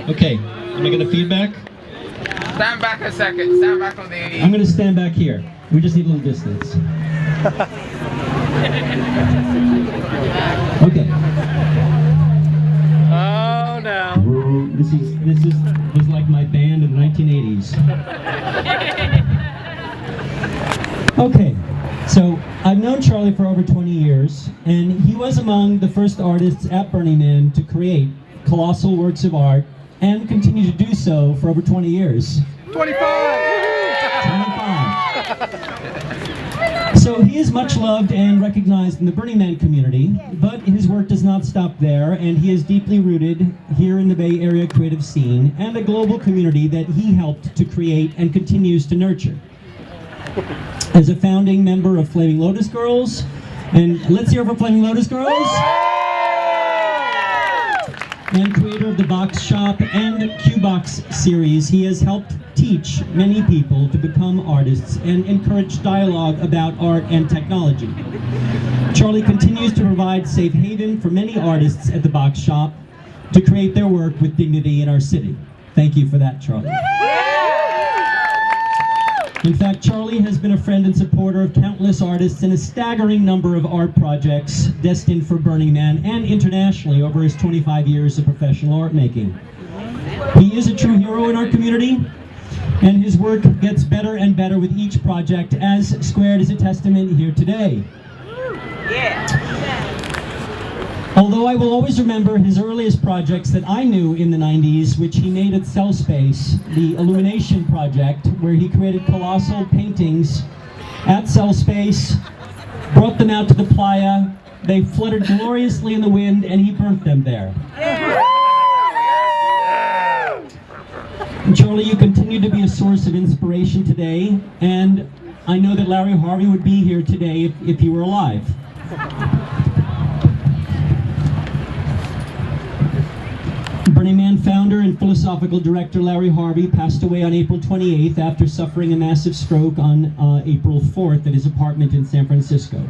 Okay, am I getting feedback? Stand back a second. Stand back on the... I'm going to stand back here. We just need a little distance. Okay. Oh no. This was like my band in the 1980s. Okay, so I've known Charlie for over 20 years, and he was among the first artists at Burning Man to create colossal works of art, and continue to do so for over 20 years. 25! So he is much loved and recognized in the Burning Man community, but his work does not stop there, and he is deeply rooted here in the Bay Area creative scene and the global community that he helped to create and continues to nurture. As a founding member of Flaming Lotus Girls, and let's hear it for Flaming Lotus Girls! And creator of the Box Shop and Q-Box series, he has helped teach many people to become artists and encourage dialogue about art and technology. Charlie continues to provide safe haven for many artists at the Box Shop to create their work with dignity in our city. Thank you for that, Charlie. In fact, Charlie has been a friend and supporter of countless artists in a staggering number of art projects destined for Burning Man and internationally over his 25 years of professional art making. He is a true hero in our community, and his work gets better and better with each project, as Squared is a testament here today. Although I will always remember his earliest projects that I knew in the 90s, which he made at Cell Space, the Illumination Project, where he created colossal paintings at Cell Space, brought them out to the playa, they fluttered gloriously in the wind, and he burnt them there. And Charlie, you continue to be a source of inspiration today, and I know that Larry Harvey would be here today if he were alive. Burning Man founder and philosophical director Larry Harvey passed away on April 28th after suffering a massive stroke on April 4th at his apartment in San Francisco.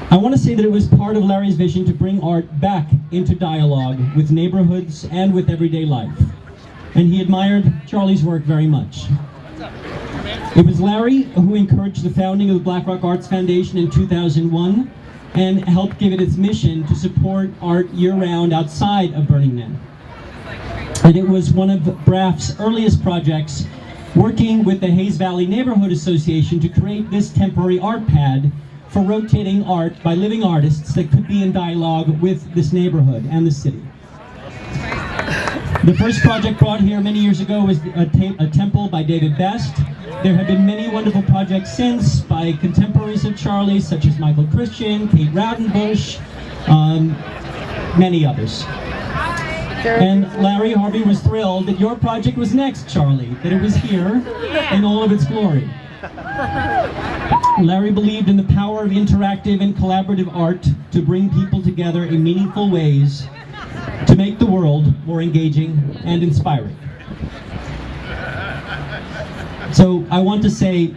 I want to say that it was part of Larry's vision to bring art back into dialogue with neighborhoods and with everyday life. And he admired Charlie's work very much. It was Larry who encouraged the founding of the Black Rock Arts Foundation in 2001 and helped give it its mission to support art year-round outside of Burning Man. And it was one of BRAF's earliest projects, working with the Hayes Valley Neighborhood Association to create this temporary art pad for rotating art by living artists that could be in dialogue with this neighborhood and the city. The first project brought here many years ago was a temple by David Best. There have been many wonderful projects since by contemporaries of Charlie, such as Michael Christian, Kate Raudenbush, many others. And Larry Harvey was thrilled that your project was next, Charlie, that it was here in all of its glory. Larry believed in the power of interactive and collaborative art to bring people together in meaningful ways to make the world more engaging and inspiring. So I want to say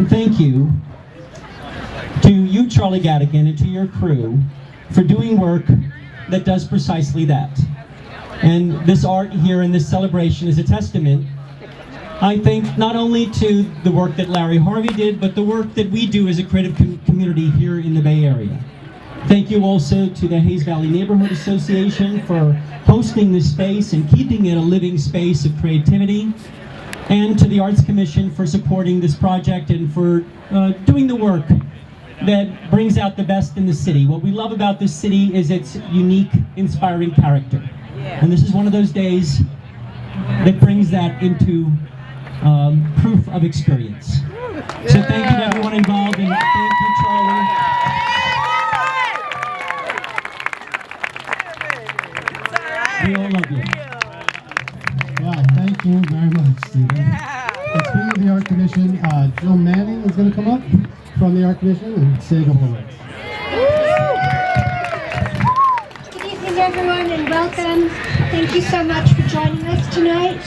thank you to you, Charlie Gadigan, and to your crew for doing work that does precisely that. And this art here in this celebration is a testament, I think, not only to the work that Larry Harvey did, but the work that we do as a creative community here in the Bay Area. Thank you also to the Hayes Valley Neighborhood Association for hosting this space and keeping it a living space of creativity, and to the Arts Commission for supporting this project and for doing the work that brings out the best in the city. What we love about this city is its unique, inspiring character. And this is one of those days that brings that into proof of experience. So thank you to everyone involved, and thank you, Charlie. We all love you. Wow, thank you very much, Stephen. And speaking of the Art Commission, Jill Manning is going to come up from the Art Commission and say the whole words. Good evening, everyone, and welcome. Thank you so much for joining us tonight.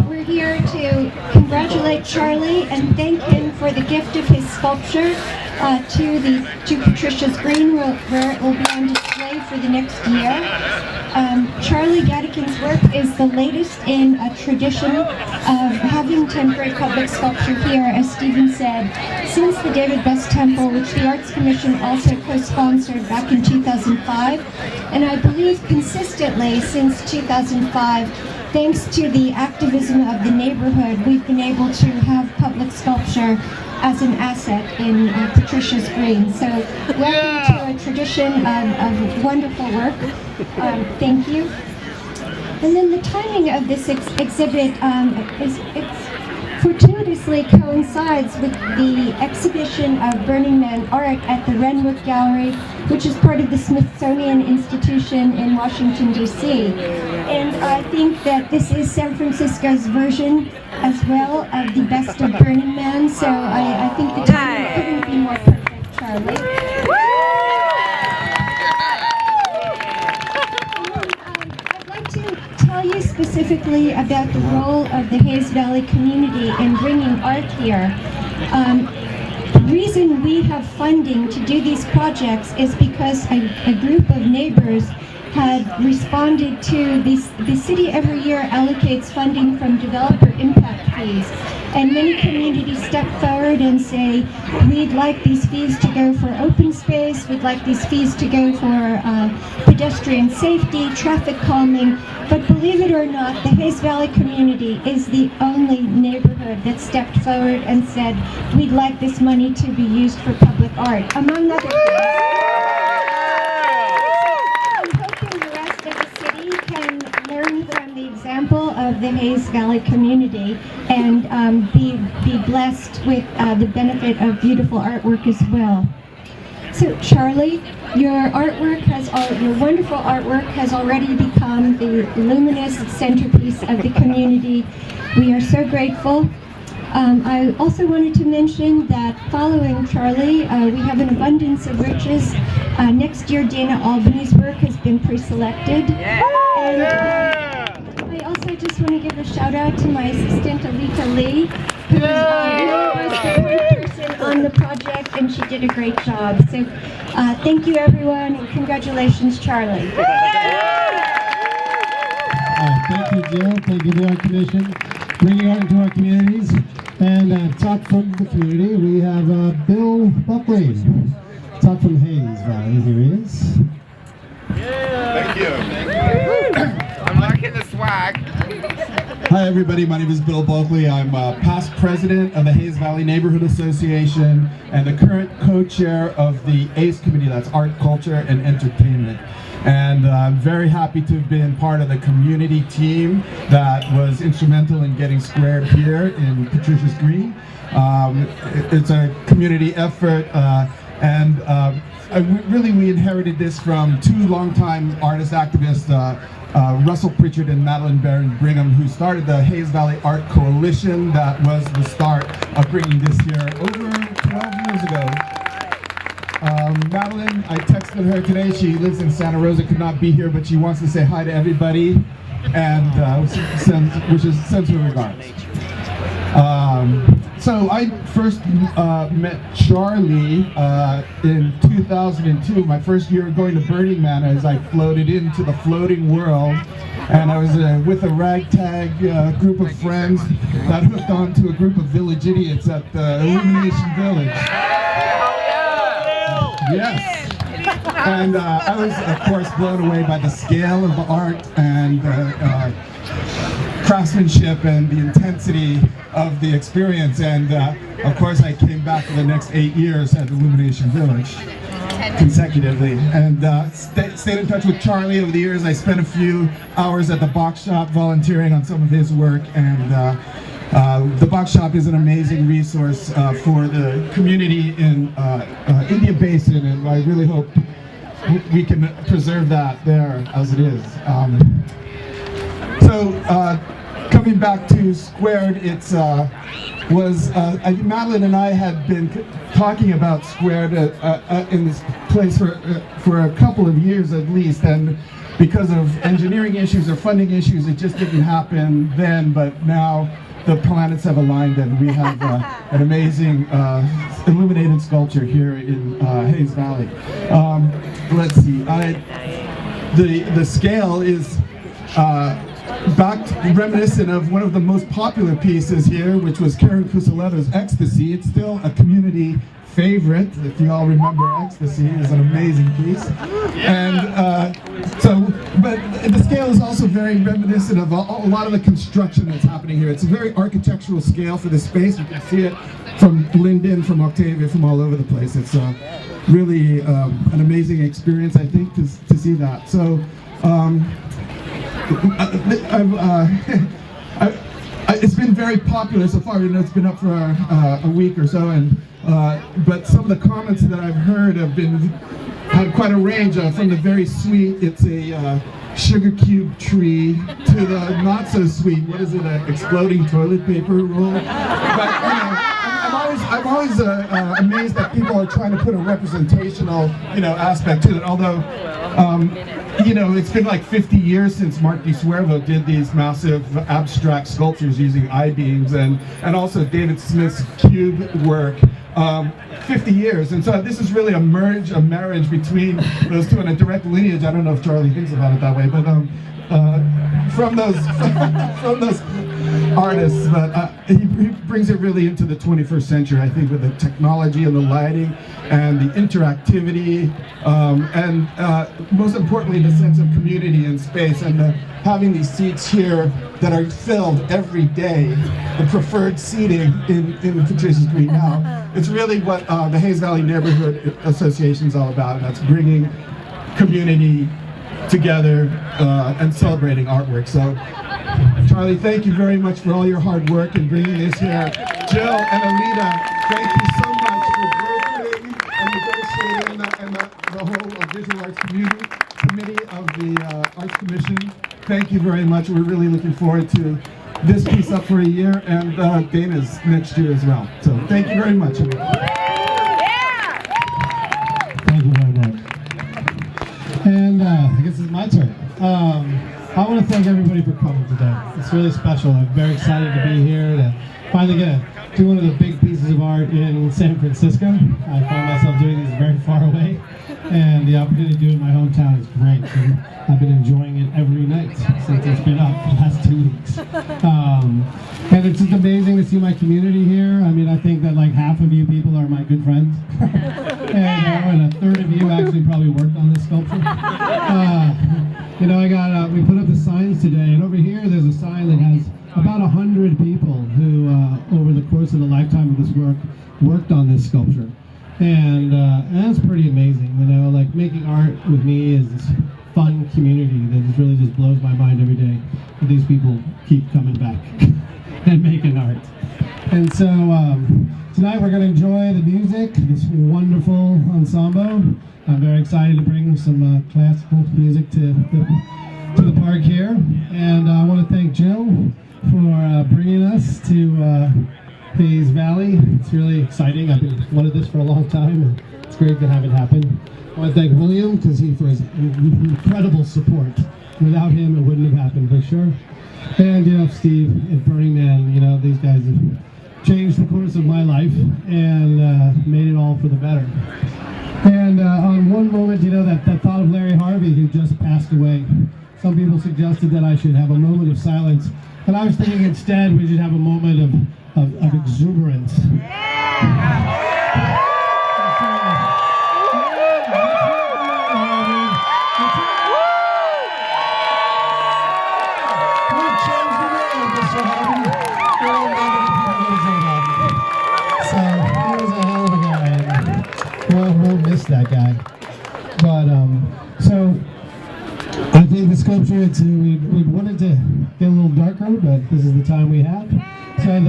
We're here to congratulate Charlie and thank him for the gift of his sculpture to Patricia's Green, where it will be on display for the next year. Charlie Gadigan Gatkin's work is the latest in a tradition of having temporary public sculpture here, as Stephen said, since the David Best Temple, which the Arts Commission also co-sponsored back in 2005, and I believe consistently since 2005, thanks to the activism of the neighborhood, we've been able to have public sculpture as an asset in Patricia's Green. So welcome to a tradition of wonderful work. Thank you. And then the timing of this exhibit it's fortuitously coincides with the exhibition of Burning Man art at the Renwick Gallery, which is part of the Smithsonian Institution in Washington, D.C. And I think that this is San Francisco's version as well of the best of Burning Man, so I think the timing couldn't be more perfect, Charlie. I'd like to tell you specifically about the role of the Hayes Valley community in bringing art here. The reason we have funding to do these projects is because a group of neighbors had responded to the city every year allocates funding from developer impact fees, and many communities step forward and say, we'd like these fees to go for open space, we'd like these fees to go for pedestrian safety, traffic calming, but believe it or not, the Hayes Valley community is the only neighborhood that stepped forward and said, we'd like this money to be used for public art, among other things. From the example of the Hayes Valley community and be blessed with the benefit of beautiful artwork as well. So Charlie, your wonderful artwork has already become the luminous centerpiece of the community. We are so grateful. I also wanted to mention that following Charlie, we have an abundance of riches. Next year, Dana Albany's work has been pre-selected. And I also just want to give a shout out to my assistant, Alika Lee, who was the point person on the project, and she did a great job. So thank you, everyone, and congratulations, Charlie. Thank you, Jill. Thank you to the Art Commission, bringing art into our communities. And talk from the community, we have Bill Buckley. Talk from Hayes Valley. Here he is. Thank you. I'm liking the swag. Hi everybody, my name is Bill Bulkley. I'm past president of the Hayes Valley Neighborhood Association and the current co-chair of the ACE committee, that's Art, Culture, and Entertainment. And I'm very happy to have been part of the community team that was instrumental in getting squared here in Patricia's Green. It's a community effort and we inherited this from two longtime artist activists, Russell Pritchard and Madeline Barron Brigham, who started the Hayes Valley Art Coalition. That was the start of bringing this here over 12 years ago. Madeline, I texted her today. She lives in Santa Rosa, could not be here, but she wants to say hi to everybody and sends her regards. So I first met Charlie in 2002, my first year going to Burning Man, as I floated into the floating world. And I was with a ragtag group of friends that hooked on to a group of village idiots at the Illumination Village. Yes. And I was, of course, blown away by the scale of the art and craftsmanship and the intensity of the experience. And of course, I came back for the next 8 years at Illumination Village consecutively, and stayed in touch with Charlie over the years. I spent a few hours at the box shop volunteering on some of his work, and the box shop is an amazing resource for the community in Indian Basin, and I really hope we can preserve that there as it is. Coming back to Squared, Madeline and I had been talking about Squared in this place for a couple of years at least, and because of engineering issues or funding issues, it just didn't happen then, but now the planets have aligned and we have an amazing illuminated sculpture here in Hayes Valley. Let's see, the scale is reminiscent of one of the most popular pieces here, which was Karen Cusaletto's Ecstasy. It's still a community favorite. If you all remember, Ecstasy is an amazing piece. And but the scale is also very reminiscent of a lot of the construction that's happening here. It's a very architectural scale for this space. You can see it from Linden, from Octavia, from all over the place. It's really an amazing experience, I think, to see that. So it's been very popular so far. You know, it's been up for a week or so, and but some of the comments that I've heard had quite a range from the very sweet, it's a sugar cube tree, to the not so sweet, what is it, an exploding toilet paper roll? But you know, I'm always amazed that people are trying to put a representational, aspect to it. Although, it's been like 50 years since Mark DiSuervo did these massive abstract sculptures using I-beams, and also David Smith's cube work. 50 years, and so this is really a marriage between those two, and a direct lineage. I don't know if Charlie thinks about it that way, but from those artists, but he brings it really into the 21st century, I think, with the technology and the lighting and the interactivity, and most importantly, the sense of community and space, and having these seats here that are filled every day, the preferred seating in Patricia's Green now. It's really what the Hayes Valley Neighborhood Association is all about, and that's bringing community together and celebrating artwork. So, Charlie, thank you very much for all your hard work in bringing this here. Jill and Alita, thank you so much for brokering and negotiating the whole Visual Arts Committee of the Arts Commission. Thank you very much. We're really looking forward to this piece up for a year, and Dana's next year as well. So thank you very much. Thank you very much. And I guess it's my turn. I want to thank everybody for coming today. It's really special. I'm very excited to be here to finally get to do one of the big pieces of art in San Francisco. I find myself doing these very far away, and the opportunity to do it in my hometown is great. And I've been enjoying it every night since it's been up the last 2 weeks. And it's just amazing to see my community here. I mean, I think that like half of you people are my good friends. and a third of you actually probably worked on this sculpture. We put up the signs today, and over here there's a sign that has about 100 people who, over the course of the lifetime of this work, worked on this sculpture. And that's pretty amazing, like making art with me is this fun community that just really just blows my mind every day. That these people keep coming back and making art. And so tonight we're going to enjoy the music, this wonderful ensemble. I'm very excited to bring some classical music to the park here. And I want to thank Jill for bringing us to Hayes Valley. It's really exciting. I've been wanted this for a long time, and it's great to have it happen. I want to thank William for his incredible support. Without him, it wouldn't have happened for sure. And Steve and Burning Man, these guys have changed the course of my life and made it all for the better. And on one moment, that thought of Larry Harvey, who just passed away, some people suggested that I should have a moment of silence. But I was thinking instead we should have a moment of exuberance. That guy. But so I think the sculpture, we wanted to get a little darker, but this is the time we have. So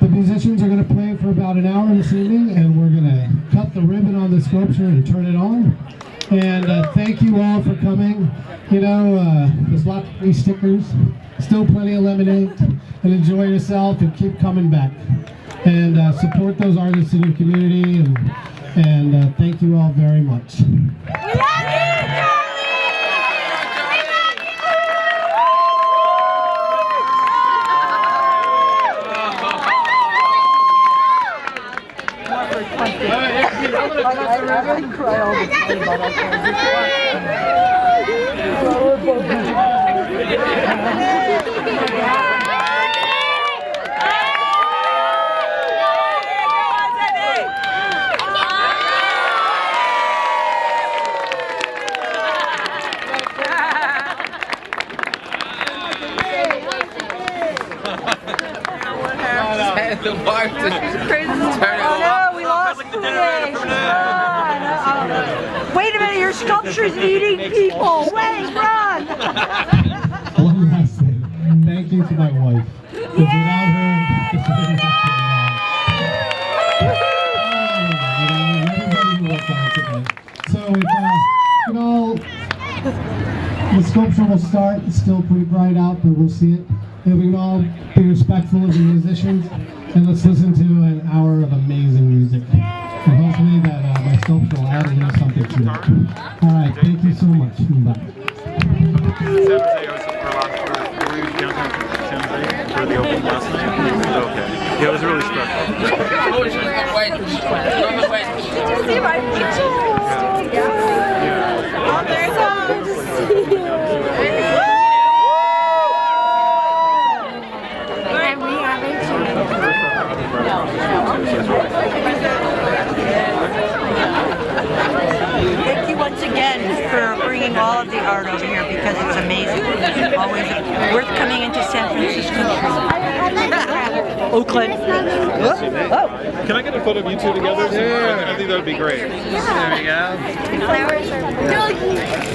the musicians are going to play for about an hour this evening, and we're going to cut the ribbon on the sculpture and turn it on. And thank you all for coming. There's lots of free stickers, still plenty of lemonade, and enjoy yourself and keep coming back. And support those artists in your community, and thank you all very much. We love you, Charlie! the wife to turn it Oh no, off. we lost creation. Wait a minute, your sculpture's eating people. Wait, run! One last thing. Thank you to my wife. Because without her, this wouldn't happen at all. Everybody who worked on it today. So the sculpture will start. It's still pretty bright out, but we'll see it. And we can all be respectful of the musicians, and let's listen to an hour of amazing music. And hopefully that my sculpture will add a little something to it. All right, thank you so much. Bye. For the opening last night? Okay. Yeah, it was really special. Did you see my picture? Oh, they're so good to see you. And we haven't Thank you once again for bringing all of the art over here because it's amazing. Always worth coming into San Francisco. Oakland. Oh. Can I get a photo of you two together? Yeah. I think that would be great. There we go.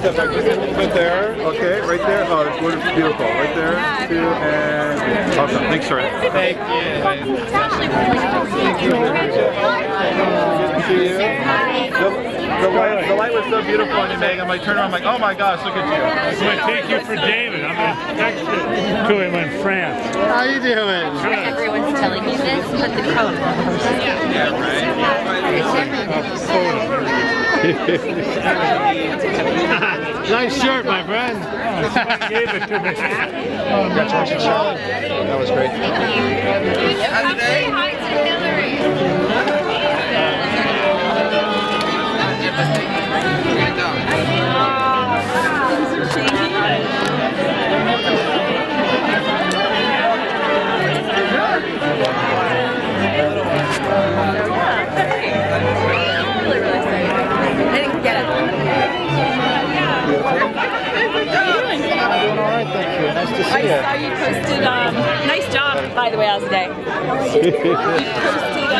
Step back just a little bit there. Okay, right there. Oh, it's beautiful. Right there. Two and awesome. Thanks, sir. Thank you. Good to see you. The light was so beautiful on you, Meg. I'm like, turn around, I'm like, oh my gosh, look at you. I'm going to take you for David. I'm going to text it to him in France. How you doing? Everyone's telling you this, but the code. Yeah, right. Nice shirt, my friend. Someone gave it to me. Congratulations, Charlotte. That was great. Say hi to Hillary. I saw you posted, nice job, by the way, how's the day? You posted,